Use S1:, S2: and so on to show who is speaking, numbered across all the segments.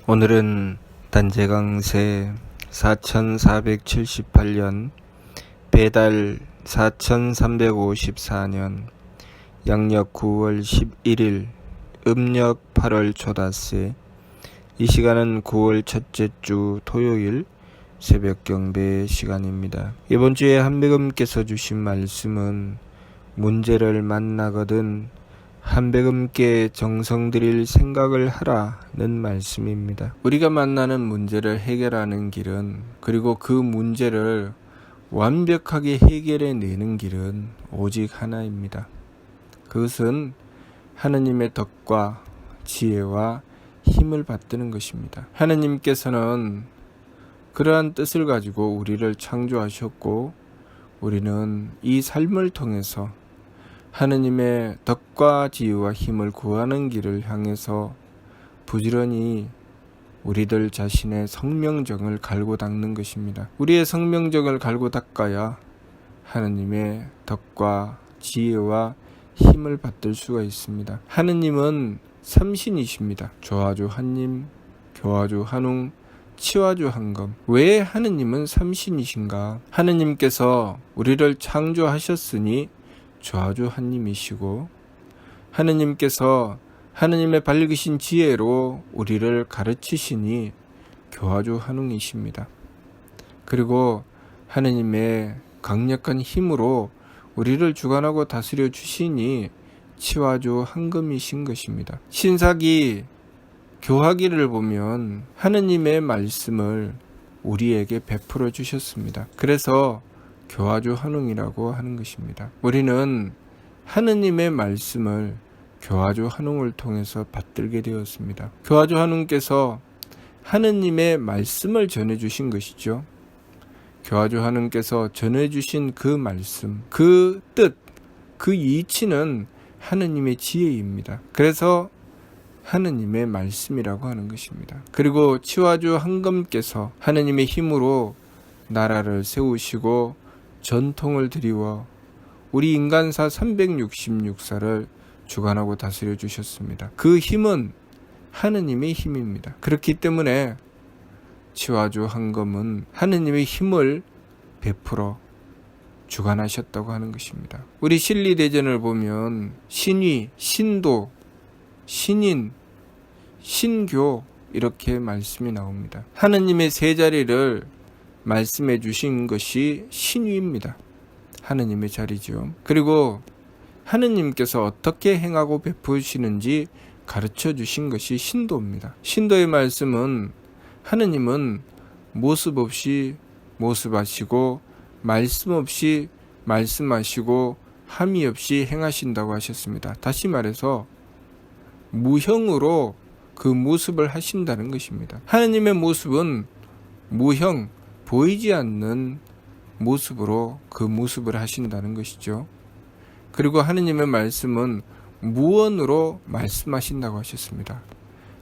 S1: 오늘은 단재강세 4478년 배달 4354년 양력 9월 11일 음력 8월 초닷새. 이 시간은 9월 첫째 주 토요일 새벽 경배 시간입니다. 이번 주에 한백음께서 주신 말씀은 문제를 만나거든 한백음께 정성 들일 생각을 하라는 말씀입니다. 우리가 만나는 문제를 해결하는 길은, 그리고 그 문제를 완벽하게 해결해 내는 길은 오직 하나입니다. 그것은 하느님의 덕과 지혜와 힘을 받드는 것입니다. 하느님께서는 그러한 뜻을 가지고 우리를 창조하셨고, 우리는 이 삶을 통해서 하느님의 덕과 지혜와 힘을 구하는 길을 향해서 부지런히 우리들 자신의 성명정을 갈고 닦는 것입니다. 우리의 성명정을 갈고 닦아야 하느님의 덕과 지혜와 힘을 받들 수가 있습니다. 하느님은 삼신이십니다. 조화주 한님, 교화주 한웅, 치화주 한검. 왜 하느님은 삼신이신가? 하느님께서 우리를 창조하셨으니 조화주 한님이시고, 하느님께서 하느님의 밝으신 지혜로 우리를 가르치시니 교화주 한웅이십니다. 그리고 하느님의 강력한 힘으로 우리를 주관하고 다스려 주시니 치화주 한검이신 것입니다. 신사기 교화기를 보면 하느님의 말씀을 우리에게 베풀어 주셨습니다. 그래서 교화주 한웅이라고 하는 것입니다. 우리는 하느님의 말씀을 교화주 한웅을 통해서 받들게 되었습니다. 교화주 한웅께서 하느님의 말씀을 전해주신 것이죠. 교화주 한웅께서 전해주신 그 말씀, 그 뜻, 그 이치는 하느님의 지혜입니다. 그래서 하느님의 말씀이라고 하는 것입니다. 그리고 치화주 한검께서 하느님의 힘으로 나라를 세우시고 전통을 드리워 우리 인간사 366사를 주관하고 다스려 주셨습니다. 그 힘은 하느님의 힘입니다. 그렇기 때문에 치화주 한검은 하느님의 힘을 베풀어 주관하셨다고 하는 것입니다. 우리 신리대전을 보면 신위, 신도, 신인, 신교 이렇게 말씀이 나옵니다. 하느님의 세 자리를 말씀해 주신 것이 신위입니다. 하느님의 자리죠. 그리고 하느님께서 어떻게 행하고 베푸시는지 가르쳐 주신 것이 신도입니다. 신도의 말씀은 하느님은 모습 없이 모습하시고 말씀 없이 말씀하시고 함이 없이 행하신다고 하셨습니다. 다시 말해서 무형으로 그 모습을 하신다는 것입니다. 하느님의 모습은 무형, 보이지 않는 모습으로 그 모습을 하신다는 것이죠. 그리고 하느님의 말씀은 무언으로 말씀하신다고 하셨습니다.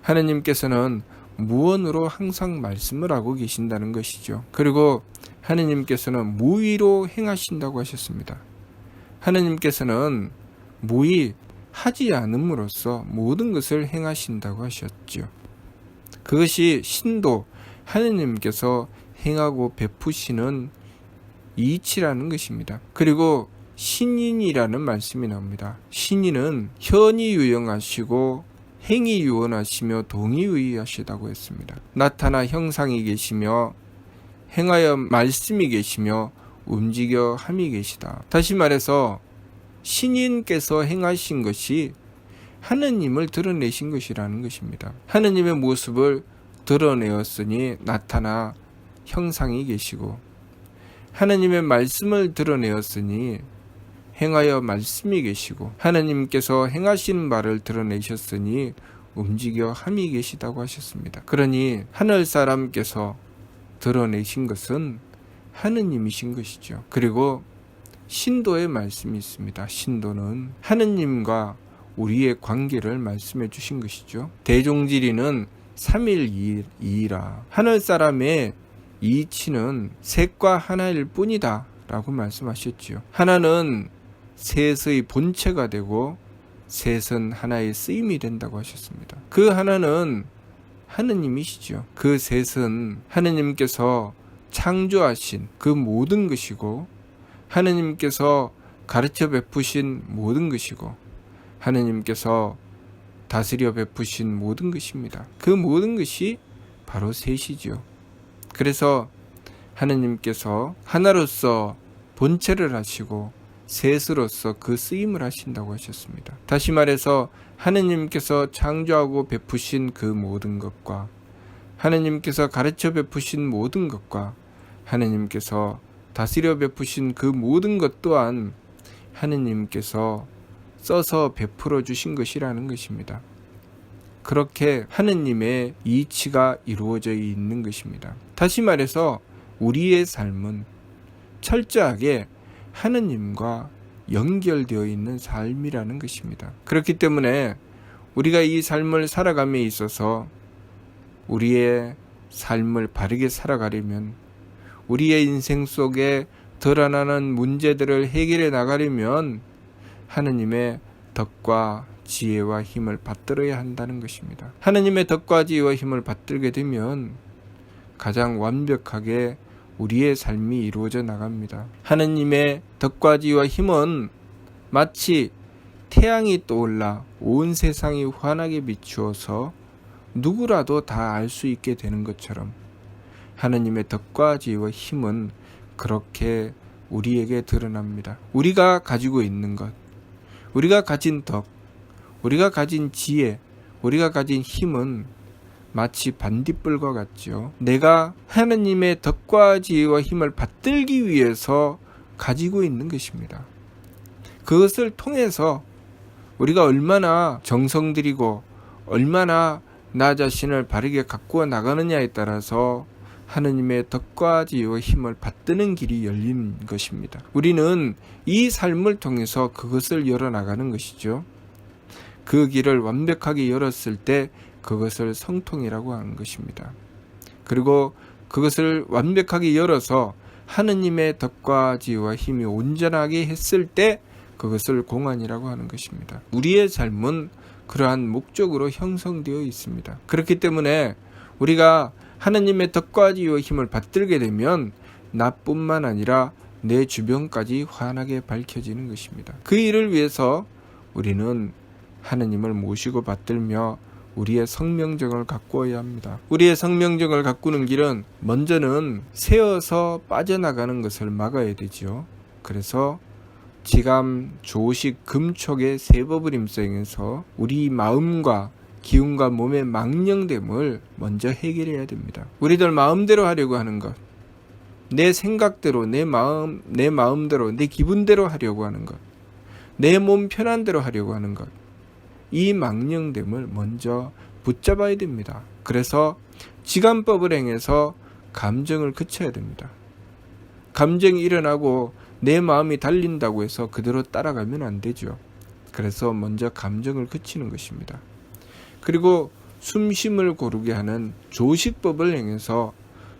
S1: 하느님께서는 무언으로 항상 말씀을 하고 계신다는 것이죠. 그리고 하느님께서는 무위로 행하신다고 하셨습니다. 하느님께서는 무위, 하지 않음으로써 모든 것을 행하신다고 하셨죠. 그것이 신도, 하느님께서 행하고 베푸시는 이치라는 것입니다. 그리고 신인이라는 말씀이 나옵니다. 신인은 현이 유영하시고 행이 유언하시며 동이 유의하시다고 했습니다. 나타나 형상이 계시며 행하여 말씀이 계시며 움직여 함이 계시다. 다시 말해서 신인께서 행하신 것이 하느님을 드러내신 것이라는 것입니다. 하느님의 모습을 드러내었으니 나타나 형상이 계시고, 하느님의 말씀을 드러내었으니 행하여 말씀이 계시고, 하느님께서 행하시는 바를 드러내셨으니 움직여 함이 계시다고 하셨습니다. 그러니 하늘 사람께서 드러내신 것은 하느님이신 것이죠. 그리고 신도의 말씀이 있습니다. 신도는 하느님과 우리의 관계를 말씀해 주신 것이죠. 대종지리는 3일이이라. 하늘 사람의 이치는 셋과 하나일 뿐이다 라고 말씀하셨지요. 하나는 셋의 본체가 되고 셋은 하나의 쓰임이 된다고 하셨습니다. 그 하나는 하느님이시죠. 그 셋은 하느님께서 창조하신 그 모든 것이고, 하느님께서 가르쳐 베푸신 모든 것이고, 하느님께서 다스려 베푸신 모든 것입니다. 그 모든 것이 바로 셋이죠. 그래서 하느님께서 하나로서 본체를 하시고 셋으로서 그 쓰임을 하신다고 하셨습니다. 다시 말해서 하느님께서 창조하고 베푸신 그 모든 것과, 하느님께서 가르쳐 베푸신 모든 것과, 하느님께서 다스려 베푸신 그 모든 것 또한 하느님께서 써서 베풀어 주신 것이라는 것입니다. 그렇게 하느님의 이치가 이루어져 있는 것입니다. 다시 말해서 우리의 삶은 철저하게 하느님과 연결되어 있는 삶이라는 것입니다. 그렇기 때문에 우리가 이 삶을 살아감에 있어서 우리의 삶을 바르게 살아가려면, 우리의 인생 속에 드러나는 문제들을 해결해 나가려면 하느님의 덕과 지혜와 힘을 받들어야 한다는 것입니다. 하느님의 덕과 지혜와 힘을 받들게 되면 가장 완벽하게 우리의 삶이 이루어져 나갑니다. 하느님의 덕과 지혜와 힘은 마치 태양이 떠올라 온 세상이 환하게 비추어서 누구라도 다 알 수 있게 되는 것처럼, 하느님의 덕과 지혜와 힘은 그렇게 우리에게 드러납니다. 우리가 가지고 있는 것, 우리가 가진 덕, 우리가 가진 지혜, 우리가 가진 힘은 마치 반딧불과 같죠. 내가 하느님의 덕과 지혜와 힘을 받들기 위해서 가지고 있는 것입니다. 그것을 통해서 우리가 얼마나 정성 들이고 얼마나 나 자신을 바르게 가꾸어 나가느냐에 따라서 하느님의 덕과 지혜와 힘을 받드는 길이 열리는 것입니다. 우리는 이 삶을 통해서 그것을 열어나가는 것이죠. 그 길을 완벽하게 열었을 때 그것을 성통이라고 하는 것입니다. 그리고 그것을 완벽하게 열어서 하느님의 덕과 지혜와 힘이 온전하게 했을 때 그것을 공안이라고 하는 것입니다. 우리의 삶은 그러한 목적으로 형성되어 있습니다. 그렇기 때문에 우리가 하느님의 덕과 지혜와 힘을 받들게 되면 나뿐만 아니라 내 주변까지 환하게 밝혀지는 것입니다. 그 일을 위해서 우리는 하느님을 모시고 받들며 우리의 성명정을 가꾸어야 합니다. 우리의 성명정을 가꾸는 길은 먼저는 새어서 빠져나가는 것을 막아야 되죠. 그래서 지감, 조식, 금촉의 세법을 힘써서 우리 마음과 기운과 몸의 망령됨을 먼저 해결해야 됩니다. 우리들 마음대로 하려고 하는 것, 내 생각대로, 내 마음대로, 내 기분대로 하려고 하는 것, 내 몸 편한 대로 하려고 하는 것, 이 망령됨을 먼저 붙잡아야 됩니다. 그래서 지감법을 행해서 감정을 그쳐야 됩니다. 감정이 일어나고 내 마음이 달린다고 해서 그대로 따라가면 안 되죠. 그래서 먼저 감정을 그치는 것입니다. 그리고 숨심을 고르게 하는 조식법을 행해서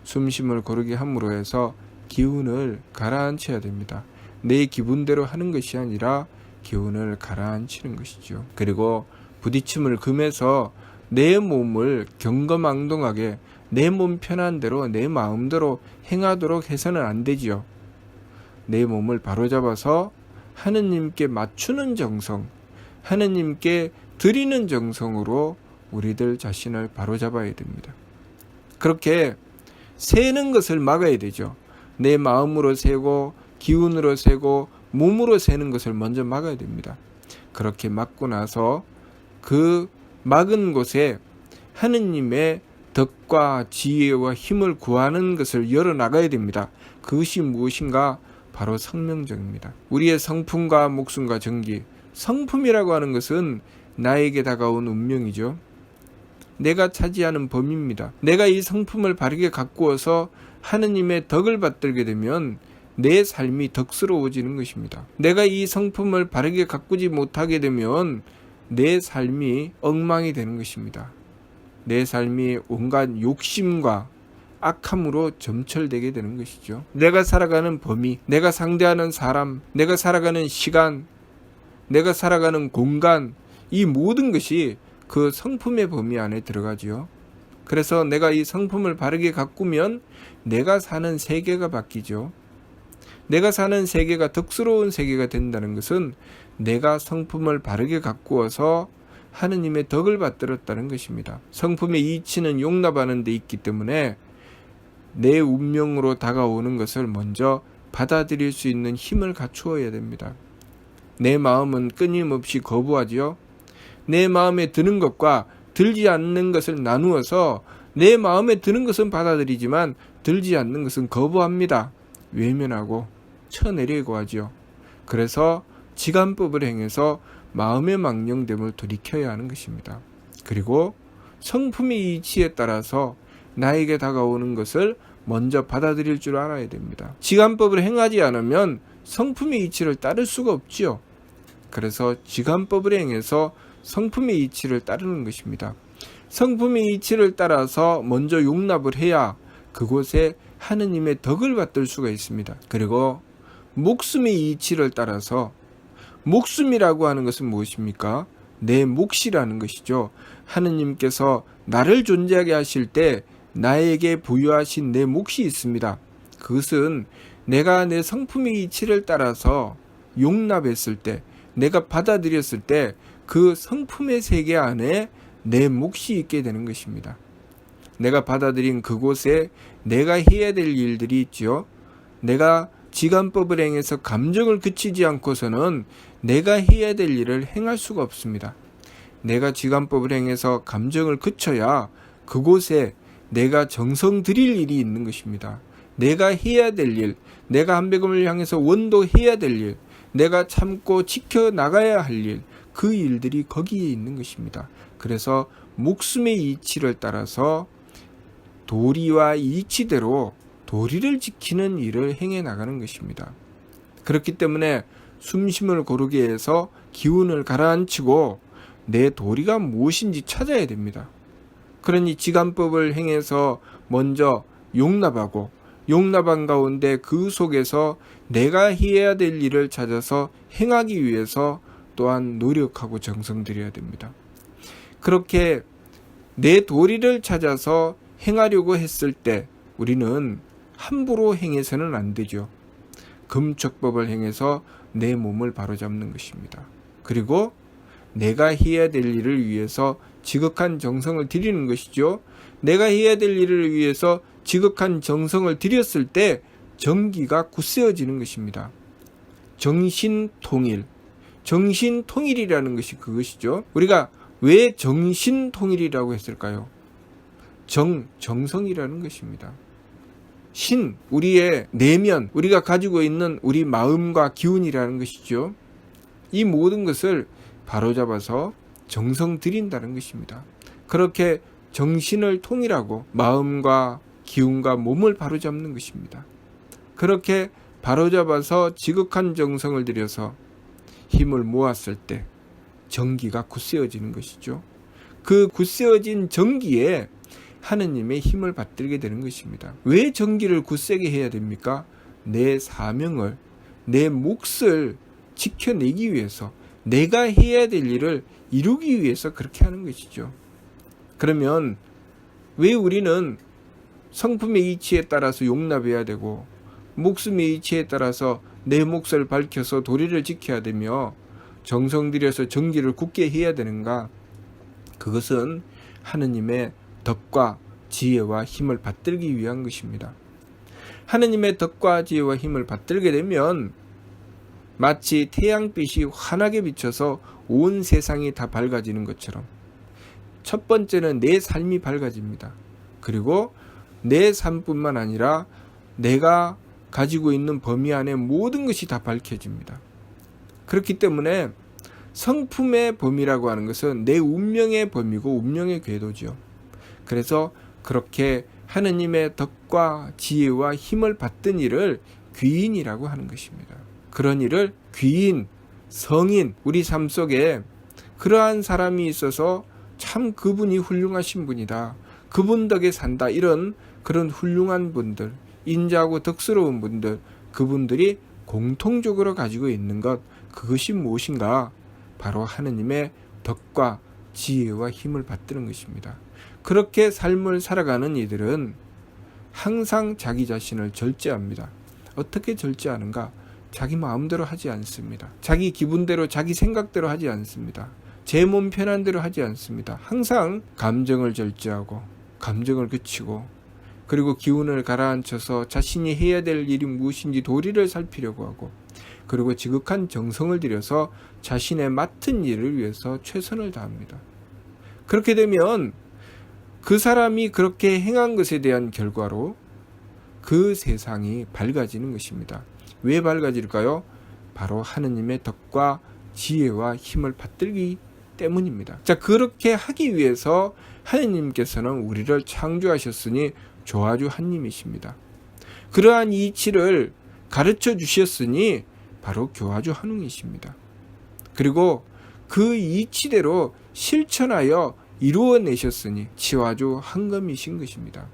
S1: 숨심을 고르게 함으로 해서 기운을 가라앉혀야 됩니다. 내 기분대로 하는 것이 아니라 기운을 가라앉히는 것이죠. 그리고 부딪힘을 금해서 내 몸을 경거망동하게 내 몸 편한 대로 내 마음대로 행하도록 해서는 안 되지요. 내 몸을 바로잡아서 하느님께 맞추는 정성, 하느님께 드리는 정성으로 우리들 자신을 바로잡아야 됩니다. 그렇게 세는 것을 막아야 되죠. 내 마음으로 세고 기운으로 세고 몸으로 세는 것을 먼저 막아야 됩니다. 그렇게 막고 나서 그 막은 곳에 하느님의 덕과 지혜와 힘을 구하는 것을 열어나가야 됩니다. 그것이 무엇인가? 바로 성명정입니다. 우리의 성품과 목숨과 정기, 성품이라고 하는 것은 나에게 다가온 운명이죠. 내가 차지하는 범위입니다. 내가 이 성품을 바르게 가꾸어서 하느님의 덕을 받들게 되면 내 삶이 덕스러워지는 것입니다. 내가 이 성품을 바르게 가꾸지 못하게 되면 내 삶이 엉망이 되는 것입니다. 내 삶이 온갖 욕심과 악함으로 점철되게 되는 것이죠. 내가 살아가는 범위, 내가 상대하는 사람, 내가 살아가는 시간, 내가 살아가는 공간, 이 모든 것이 그 성품의 범위 안에 들어가지요. 그래서 내가 이 성품을 바르게 가꾸면 내가 사는 세계가 바뀌죠. 내가 사는 세계가 덕스러운 세계가 된다는 것은 내가 성품을 바르게 가꾸어서 하느님의 덕을 받들었다는 것입니다. 성품의 이치는 용납하는 데 있기 때문에 내 운명으로 다가오는 것을 먼저 받아들일 수 있는 힘을 갖추어야 됩니다. 내 마음은 끊임없이 거부하지요. 내 마음에 드는 것과 들지 않는 것을 나누어서 내 마음에 드는 것은 받아들이지만 들지 않는 것은 거부합니다. 외면하고 쳐내려고 하지요. 그래서 지간법을 행해서 마음의 망령됨을 돌이켜야 하는 것입니다. 그리고 성품의 이치에 따라서 나에게 다가오는 것을 먼저 받아들일 줄 알아야 됩니다. 지간법을 행하지 않으면 성품의 이치를 따를 수가 없지요. 그래서 지간법을 행해서 성품의 이치를 따르는 것입니다. 성품의 이치를 따라서 먼저 용납을 해야 그곳에 하느님의 덕을 받들 수가 있습니다. 그리고 목숨의 이치를 따라서, 목숨이라고 하는 것은 무엇입니까? 내 몫이라는 것이죠. 하느님께서 나를 존재하게 하실 때 나에게 부여하신 내 몫이 있습니다. 그것은 내가 내 성품의 이치를 따라서 용납했을 때, 내가 받아들였을 때 그 성품의 세계 안에 내 몫이 있게 되는 것입니다. 내가 받아들인 그곳에 내가 해야 될 일들이 있죠. 내가 지간법을 행해서 감정을 그치지 않고서는 내가 해야 될 일을 행할 수가 없습니다. 내가 지간법을 행해서 감정을 그쳐야 그곳에 내가 정성 들일 일이 있는 것입니다. 내가 해야 될 일, 내가 한백음을 향해서 원도해야 될 일, 내가 참고 지켜나가야 할 일, 그 일들이 거기에 있는 것입니다. 그래서 목숨의 이치를 따라서 도리와 이치대로 도리를 지키는 일을 행해 나가는 것입니다. 그렇기 때문에 숨심을 고르게 해서 기운을 가라앉히고 내 도리가 무엇인지 찾아야 됩니다. 그러니 지간법을 행해서 먼저 용납하고, 용납한 가운데 그 속에서 내가 해야 될 일을 찾아서 행하기 위해서 또한 노력하고 정성 들여야 됩니다. 그렇게 내 도리를 찾아서 행하려고 했을 때 우리는 함부로 행해서는 안 되죠. 금척법을 행해서 내 몸을 바로잡는 것입니다. 그리고 내가 해야 될 일을 위해서 지극한 정성을 들이는 것이죠. 내가 해야 될 일을 위해서 지극한 정성을 들였을 때 정기가 굳세어지는 것입니다. 정신통일, 정신통일이라는 것이 그것이죠. 우리가 왜 정신통일이라고 했을까요? 정성이라는 것입니다. 신, 우리의 내면, 우리가 가지고 있는 우리 마음과 기운이라는 것이죠. 이 모든 것을 바로잡아서 정성 들인다는 것입니다. 그렇게 정신을 통일하고 마음과 기운과 몸을 바로잡는 것입니다. 그렇게 바로잡아서 지극한 정성을 들여서 힘을 모았을 때 정기가 굳세어지는 것이죠. 그 굳세어진 정기에 하느님의 힘을 받들게 되는 것입니다. 왜 정기를 굳세게 해야 됩니까? 내 사명을, 내 몫을 지켜내기 위해서, 내가 해야 될 일을 이루기 위해서 그렇게 하는 것이죠. 그러면 왜 우리는 성품의 이치에 따라서 용납해야 되고 목숨의 이치에 따라서 내 몫을 밝혀서 도리를 지켜야 되며 정성 들여서 정기를 굳게 해야 되는가? 그것은 하느님의 덕과 지혜와 힘을 받들기 위한 것입니다. 하느님의 덕과 지혜와 힘을 받들게 되면 마치 태양빛이 환하게 비쳐서 온 세상이 다 밝아지는 것처럼 첫 번째는 내 삶이 밝아집니다. 그리고 내 삶뿐만 아니라 내가 가지고 있는 범위 안에 모든 것이 다 밝혀집니다. 그렇기 때문에 성품의 범위라고 하는 것은 내 운명의 범위고 운명의 궤도죠. 그래서 그렇게 하느님의 덕과 지혜와 힘을 받든 일을 귀인이라고 하는 것입니다. 그런 일을 귀인, 성인, 우리 삶 속에 그러한 사람이 있어서 참 그분이 훌륭하신 분이다, 그분 덕에 산다, 이런 그런 훌륭한 분들, 인자하고 덕스러운 분들, 그분들이 공통적으로 가지고 있는 것, 그것이 무엇인가? 바로 하느님의 덕과 지혜와 힘을 받드는 것입니다. 그렇게 삶을 살아가는 이들은 항상 자기 자신을 절제합니다. 어떻게 절제하는가? 자기 마음대로 하지 않습니다. 자기 기분대로, 자기 생각대로 하지 않습니다. 제 몸 편한 대로 하지 않습니다. 항상 감정을 절제하고 감정을 그치고, 그리고 기운을 가라앉혀서 자신이 해야 될 일이 무엇인지 도리를 살피려고 하고, 그리고 지극한 정성을 들여서 자신의 맡은 일을 위해서 최선을 다합니다. 그렇게 되면 그 사람이 그렇게 행한 것에 대한 결과로 그 세상이 밝아지는 것입니다. 왜 밝아질까요? 바로 하느님의 덕과 지혜와 힘을 받들기 때문입니다. 자, 그렇게 하기 위해서 하느님께서는 우리를 창조하셨으니 조화주 하느님이십니다. 그러한 이치를 가르쳐 주셨으니 바로 교화주 하느님이십니다. 그리고 그 이치대로 실천하여 이루어내셨으니 치화주 한검이신 것입니다.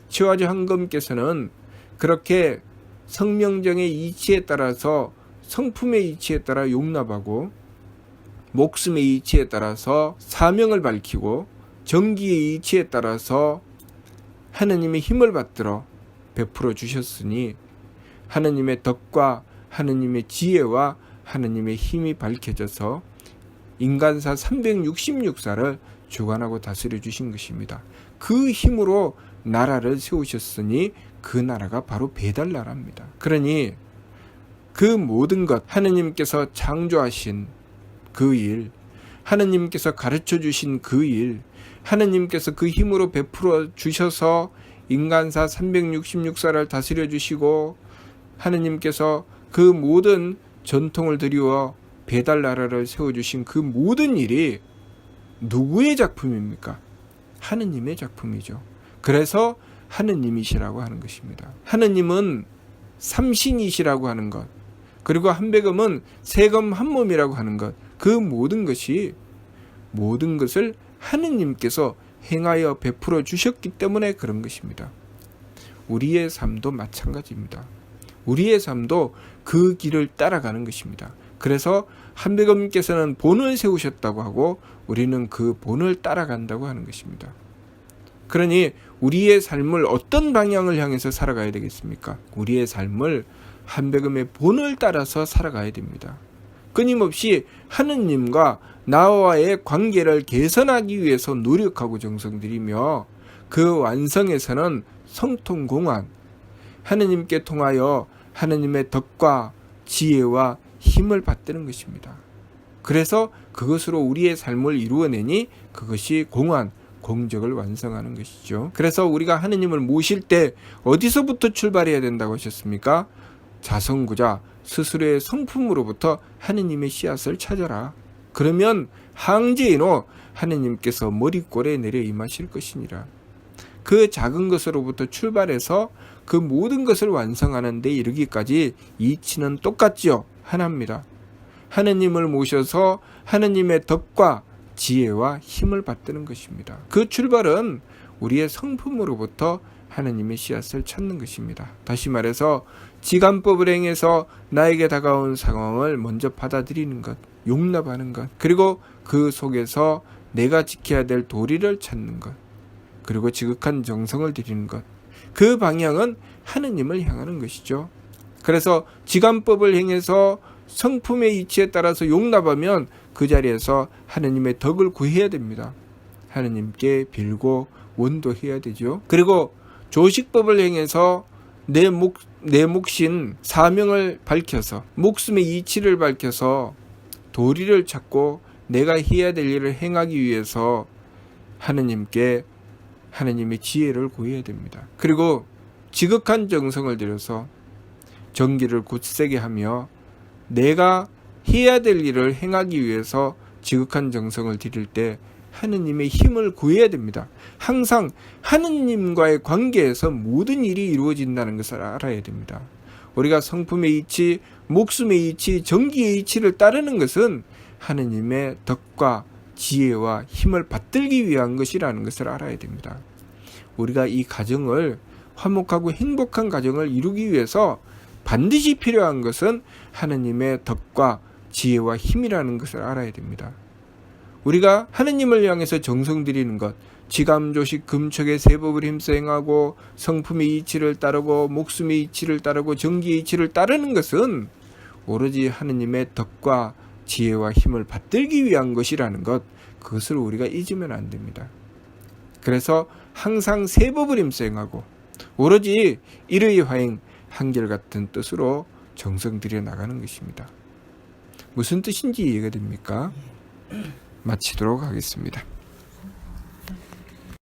S1: 치화주 한검께서는 그렇게 성명정의 이치에 따라서, 성품의 이치에 따라 용납하고, 목숨의 이치에 따라서 사명을 밝히고, 정기의 이치에 따라서 하느님의 힘을 받들어 베풀어 주셨으니 하느님의 덕과 하느님의 지혜와 하느님의 힘이 밝혀져서 인간사 366사를 주관하고 다스려 주신 것입니다. 그 힘으로 나라를 세우셨으니 그 나라가 바로 배달나라입니다. 그러니 그 모든 것, 하느님께서 창조하신 그 일, 하느님께서 가르쳐 주신 그 일, 하느님께서 그 힘으로 베풀어 주셔서 인간사 366사를 다스려 주시고, 하느님께서 그 모든 전통을 드리워 배달나라를 세워주신 그 모든 일이 누구의 작품입니까? 하느님의 작품이죠. 그래서 하느님이시라고 하는 것입니다. 하느님은 삼신이시라고 하는 것, 그리고 한백음은 세검 한몸이라고 하는 것, 그 모든 것이, 모든 것을 하느님께서 행하여 베풀어 주셨기 때문에 그런 것입니다. 우리의 삶도 마찬가지입니다. 우리의 삶도 그 길을 따라가는 것입니다. 그래서 한백음께서는 본을 세우셨다고 하고 우리는 그 본을 따라간다고 하는 것입니다. 그러니 우리의 삶을 어떤 방향을 향해서 살아가야 되겠습니까? 우리의 삶을 한백음의 본을 따라서 살아가야 됩니다. 끊임없이 하느님과 나와의 관계를 개선하기 위해서 노력하고 정성 들이며, 그 완성에서는 성통공안, 하느님께 통하여 하느님의 덕과 지혜와 힘을 받드는 것입니다. 그래서 그것으로 우리의 삶을 이루어내니 그것이 공안, 공적을 완성하는 것이죠. 그래서 우리가 하느님을 모실 때 어디서부터 출발해야 된다고 하셨습니까? 자성구자, 스스로의 성품으로부터 하느님의 씨앗을 찾아라. 그러면 항제인호 하느님께서 머리꼴에 내려 임하실 것이니라. 그 작은 것으로부터 출발해서 그 모든 것을 완성하는 데 이르기까지 이치는 똑같지요. 하나입니다. 하느님을 모셔서 하느님의 덕과 지혜와 힘을 받드는 것입니다. 그 출발은 우리의 성품으로부터 하느님의 씨앗을 찾는 것입니다. 다시 말해서 지간법을 행해서 나에게 다가온 상황을 먼저 받아들이는 것, 용납하는 것, 그리고 그 속에서 내가 지켜야 될 도리를 찾는 것, 그리고 지극한 정성을 들이는 것, 그 방향은 하느님을 향하는 것이죠. 그래서 지간법을 행해서 성품의 이치에 따라서 용납하면 그 자리에서 하느님의 덕을 구해야 됩니다. 하느님께 빌고 원도해야 되죠. 그리고 조식법을 행해서 내 몫인 사명을 밝혀서, 목숨의 이치를 밝혀서 도리를 찾고 내가 해야 될 일을 행하기 위해서 하느님께 하느님의 지혜를 구해야 됩니다. 그리고 지극한 정성을 들여서 정기를 굳세게 하며 내가 해야 될 일을 행하기 위해서 지극한 정성을 들일 때 하느님의 힘을 구해야 됩니다. 항상 하느님과의 관계에서 모든 일이 이루어진다는 것을 알아야 됩니다. 우리가 성품의 이치, 목숨의 이치, 정기의 이치를 따르는 것은 하느님의 덕과 지혜와 힘을 받들기 위한 것이라는 것을 알아야 됩니다. 우리가 이 가정을, 화목하고 행복한 가정을 이루기 위해서 반드시 필요한 것은 하느님의 덕과 지혜와 힘이라는 것을 알아야 됩니다. 우리가 하느님을 향해서 정성 들이는 것, 지감조식 금촉의 세법을 힘써 행하고 성품의 이치를 따르고 목숨의 이치를 따르고 정기의 이치를 따르는 것은 오로지 하느님의 덕과 지혜와 힘을 받들기 위한 것이라는 것, 그것을 우리가 잊으면 안 됩니다. 그래서 항상 세법을 힘써 행하고 오로지 일의 화행, 한결같은 뜻으로 정성 들여 나가는 것입니다. 무슨 뜻인지 이해가 됩니까? 마치도록 하겠습니다.